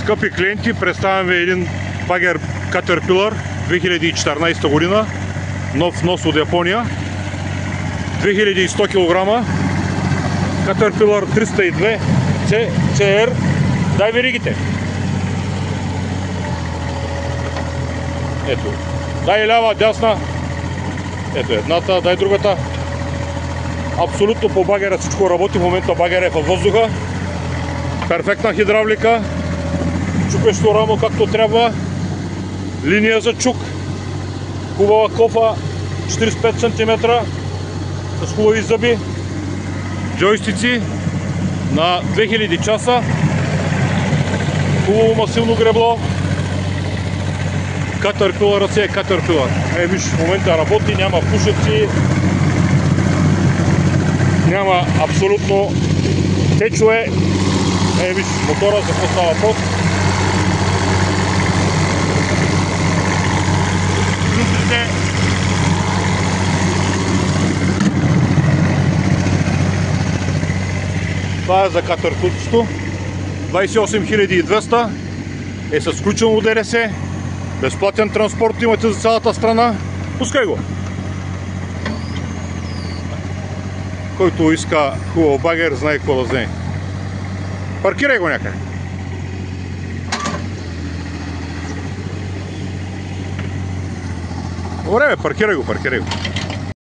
Скъпи клиенти, представям ви един багер Caterpillar 2014 година, нов внос от Япония, 2100 кг, Caterpillar 302 CR. Дай веригите. Ето. Дай лява, дясна. Ето едната, дай другата. Абсолютно по багера всичко работи. В момента багера е във въздуха. Перфектна хидравлика. Чукащо рамо както трябва. Линия за чук. Хубава кофа 45 см с хубави зъби. Джойстици на 2000 часа. Хубаво масивно гребло. Caterpillar си е Caterpillar. Виж, в момента работи, няма пушеци, няма абсолютно течове. Виж, мотора за какво става въпрос. Люстрите. Това е за Caterpillar. 28200 е с включено ДДС. Безплатен транспорт имате за цялата страна. Пускай го! Който иска хубав багер, знае какво да вземе. Паркирай го някъде. Добре бе, паркирай го.